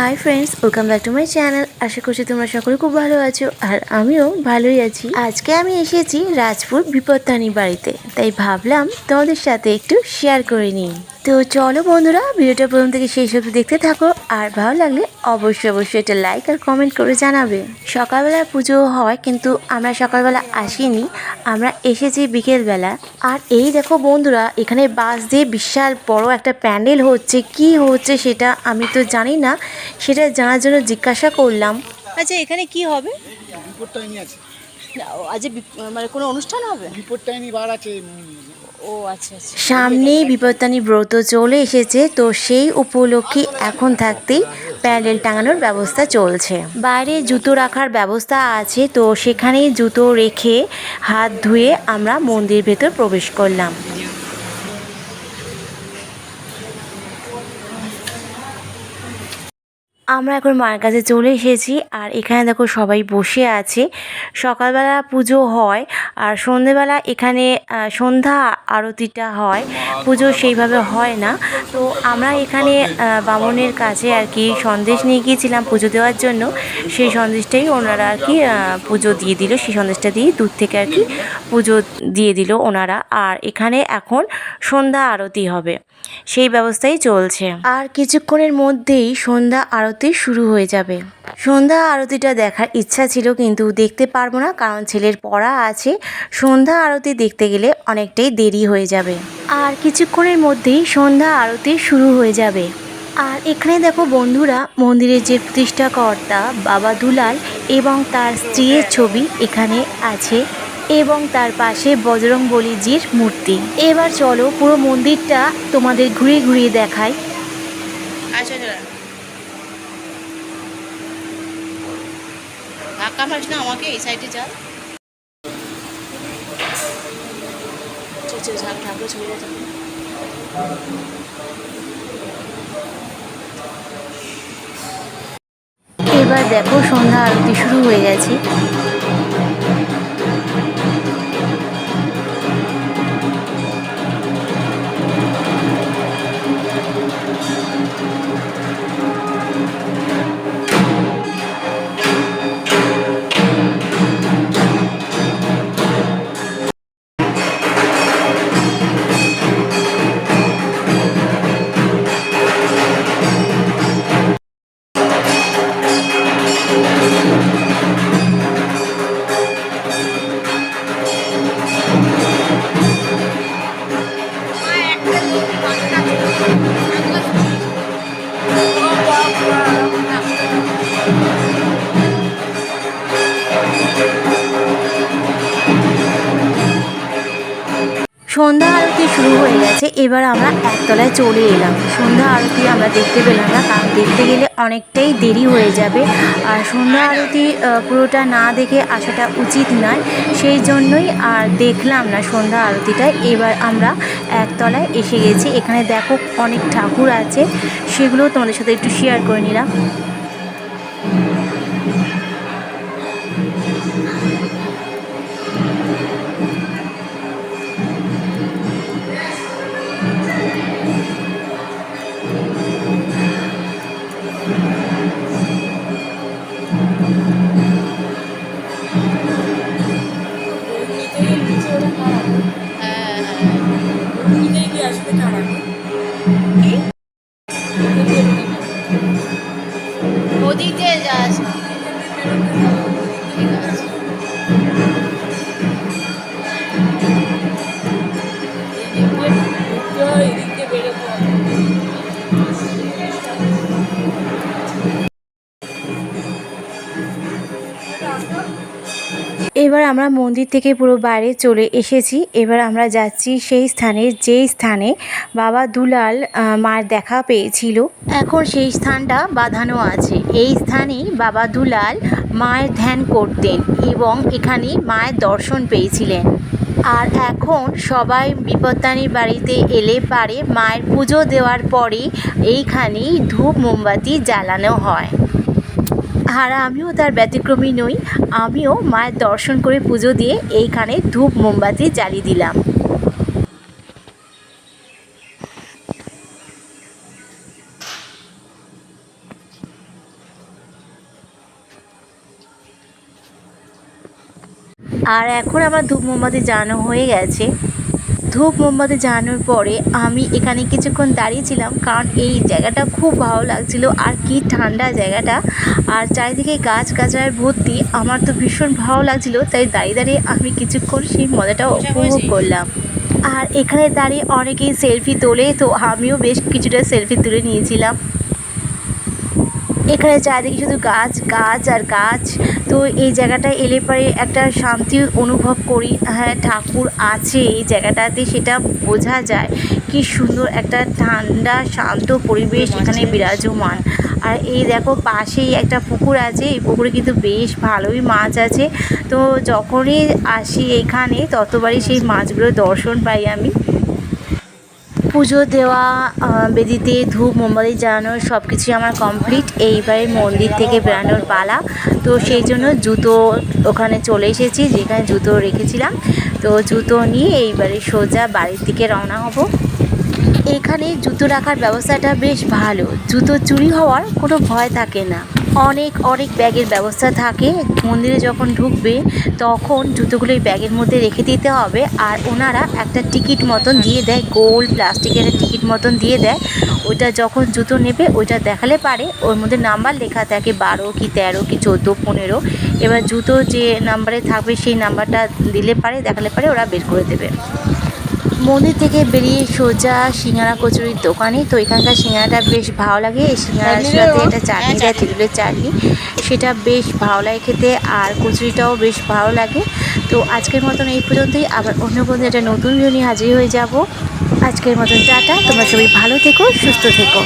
High friends, welcome back to my channel. আশা করছি তোমরা সকলে খুব ভালো আছো, আর আমিও ভালোই আছি। আজকে আমি এসেছি রাজপুর বিপত্তানি বাড়িতে, তাই ভাবলাম তোমাদের সাথে একটু শেয়ার করে নিই। তো চলো বন্ধুরা, ভিডিওটা প্রথম থেকে শেষ অবধি দেখতে থাকো, আর ভালো লাগলে অবশ্যই একটা লাইক আর কমেন্ট করে জানাবে। সকালবেলা পুজো হয়, কিন্তু আমরা সকালবেলা আসিনি, আমরা এসেছি বিকেলবেলা। আর এই দেখো বন্ধুরা, এখানে বাস দিয়ে বিশাল বড় একটা প্যান্ডেল হচ্ছে। কি হচ্ছে সেটা আমি তো জানি না, সেটা জানার জন্য জিজ্ঞাসা করলাম। আচ্ছা, এখানে কি হবে? বিপত্তারিণী আছে। আজ মানে কোনো অনুষ্ঠান হবে? বিপত্তারিণী বার আছে। ও আচ্ছা। সামনেই বিপত্তানি ব্রত চলে এসেছে, তো সেই উপলক্ষে এখন থাকতেই প্যান্ডেল টাঙানোর ব্যবস্থা চলছে। বাইরে জুতো রাখার ব্যবস্থা আছে, তো সেখানেই জুতো রেখে হাত ধুয়ে আমরা মন্দির ভেতর প্রবেশ করলাম। আমরা এখন মায়ের কাছে চলে এসেছি, আর এখানে দেখো সবাই বসে আছে। সকালবেলা পুজো হয়, আর সন্ধেবেলা এখানে সন্ধ্যা আরতিটা হয়। পুজো সেইভাবে হয় না। তো আমরা এখানে বামুনের কাছে আর কি সন্দেশ নিয়ে গিয়েছিলাম পুজো দেওয়ার জন্য। সেই সন্দেশটাই ওনারা আর কি পুজো দিয়ে দিল। সেই সন্দেশটা দিয়ে দুধ থেকে আর কি পুজো দিয়ে দিল ওনারা। আর এখানে এখন সন্ধ্যা আরতি হবে, সেই ব্যবস্থাই চলছে। আর কিছুক্ষণের মধ্যেই সন্ধ্যা আরতি শুরু হয়ে যাবে। সন্ধ্যা আরতিটা দেখার ইচ্ছা ছিল, কিন্তু দেখতে পারবো না, কারণ ছেলের পড়া আছে। সন্ধ্যা আরতি দেখতে গেলে অনেকটাই দেরি হয়ে যাবে। আর কিছুক্ষণের মধ্যেই সন্ধ্যা আরতি শুরু হয়ে যাবে। আর এখানে দেখো বন্ধুরা, মন্দিরের যে প্রতিষ্ঠাকর্তা বাবা দুলাল এবং তার স্ত্রীর ছবি এখানে আছে, এবং তার পাশে বজরংবলীজির মূর্তি। এবার চলো পুরো মন্দিরটা তোমাদের ঘুরিয়ে ঘুরিয়ে দেখাই। আচ্ছা, ধাক্কা মারিস না আমাকে, এই সাইডে যা। ঠাকুর ছবি। এবার দেখো সন্ধ্যা আরতি শুরু হয়ে গেছে। সন্ধ্যা আরতি শুরু হয়ে গেছে। এবার আমরা একতলায় চলে এলাম। সন্ধ্যা আরতি আমরা দেখতে পেলাম না, কারণ দেখতে গেলে অনেকটাই দেরি হয়ে যাবে। আর সন্ধ্যা আরতি পুরোটা না দেখে আসাটা উচিত নয়, সেই জন্যই আর দেখলাম না সন্ধ্যা আরতিটা। এবার আমরা একতলায় এসে গেছি। এখানে দেখো অনেক ঠাকুর আছে, সেগুলো তোমাদের সাথে একটু শেয়ার করে নিলাম। ওদিকে যাস। এবার আমরা মন্দির থেকে পুরো বাইরে চলে এসেছি। এবার আমরা যাচ্ছি সেই স্থানে, যেই স্থানে বাবা দুলাল মায়ের দেখা পেয়েছিল। এখন সেই স্থানটা বাঁধানো আছে। এই স্থানেই বাবা দুলাল মায়ের ধ্যান করতেন, এবং এখানেই মায়ের দর্শন পেয়েছিলেন। আর এখন সবাই বিপত্তানির বাড়িতে এলে পারে মায়ের পুজো দেওয়ার পরে এইখানেই ধূপ মোমবাতি জ্বালানো হয়। আর আমিও তার ব্যতিক্রমী নই, আমিও মায়ের দর্শন করে পুজো দিয়ে এইখানে ধূপ মোমবাতি জ্বালিয়ে দিলাম। আর এখন আমার ধূপ মোমবাতি জ্বালানো হয়ে গেছে। ধূপ মোমবাতি জ্বালানোর পরে আমি এখানে কিছুক্ষণ দাঁড়িয়েছিলাম, কারণ এই জায়গাটা খুব ভালো লাগছিল আর কি ঠান্ডা জায়গাটা, আর চারিদিকে গাছ গাছড়ায় ভর্তি। আমার তো ভীষণ ভালো লাগছিল, তাই দাঁড়িয়ে দাঁড়িয়ে আমি কিছুক্ষণ সেই মজাটা উপভোগ করলাম। আর এখানে দাঁড়িয়ে অনেকেই সেলফি তোলে, তো আমিও বেশ কিছুটা সেলফি তুলে নিয়েছিলাম। এখানে চারিদিকে শুধু গাছ গাছ আর গাছ। তো এই জায়গাটায় এলে পরে একটা শান্তি অনুভব করি। হ্যাঁ, ঠাকুর আছে এই জায়গাটাতে, সেটা বোঝা যায়। কি সুন্দর একটা ঠান্ডা শান্ত পরিবেশ এখানে বিরাজমান। আর এই দেখো পাশেই একটা পুকুর আছে, এই পুকুরে কিন্তু বেশ ভালোই মাছ আছে। তো যখনই আসি এখানে ততবারই সেই মাছগুলো দর্শন পাই আমি। পুজো দেওয়া, বেদিতে ধূপ মোমবাতি জ্বালানো সব কিছুই আমার কমপ্লিট। এইবারে মন্দির থেকে বেরানোর পালা। তো সেই জন্য জুতো ওখানে চলে এসেছি, যেখানে জুতো রেখেছিলাম। তো জুতো নিয়ে এইবারে সোজা বাড়ির দিকে রওনা হব। এখানে জুতো রাখার ব্যবস্থাটা বেশ ভালো, জুতো চুরি হওয়ার কোনো ভয় থাকে না। অনেক অনেক ব্যাগের ব্যবস্থা থাকে। মন্দিরে যখন ঢুকবে তখন জুতোগুলো এই ব্যাগের মধ্যে রেখে দিতে হবে, আর ওনারা একটা টিকিট মতন দিয়ে দেয়, গোল প্লাস্টিকের একটা টিকিট মতন দিয়ে দেয়। ওইটা যখন জুতো নেবে ওইটা দেখালে পারে, ওর মধ্যে নাম্বার লেখা থাকে 12 কি 13 কি 14 15। এবার জুতো যে নাম্বারে থাকবে সেই নাম্বারটা দিলে পারে, দেখালে পারে, ওরা বের করে দেবে। মন্দির থেকে বেরিয়ে সোজা সিঙ্গারা কচুরির দোকানে। তো এখানকার সিঙ্গারাটা বেশ ভালো লাগে। এই সিঙ্গারার সাথে একটা চাটনি দেয়, তেঁতুলের চাটনি, সেটা বেশ ভালো লাগে খেতে। আর কচুরিটাও বেশ ভালো লাগে। তো আজকের মতন এই পর্যন্তই, আবার অন্য কোনো একটা নতুন ভিডিও নিয়ে হাজির হয়ে যাব। আজকের মতন টাটা, তোমরা সবাই ভালো থেকো, সুস্থ থেকো।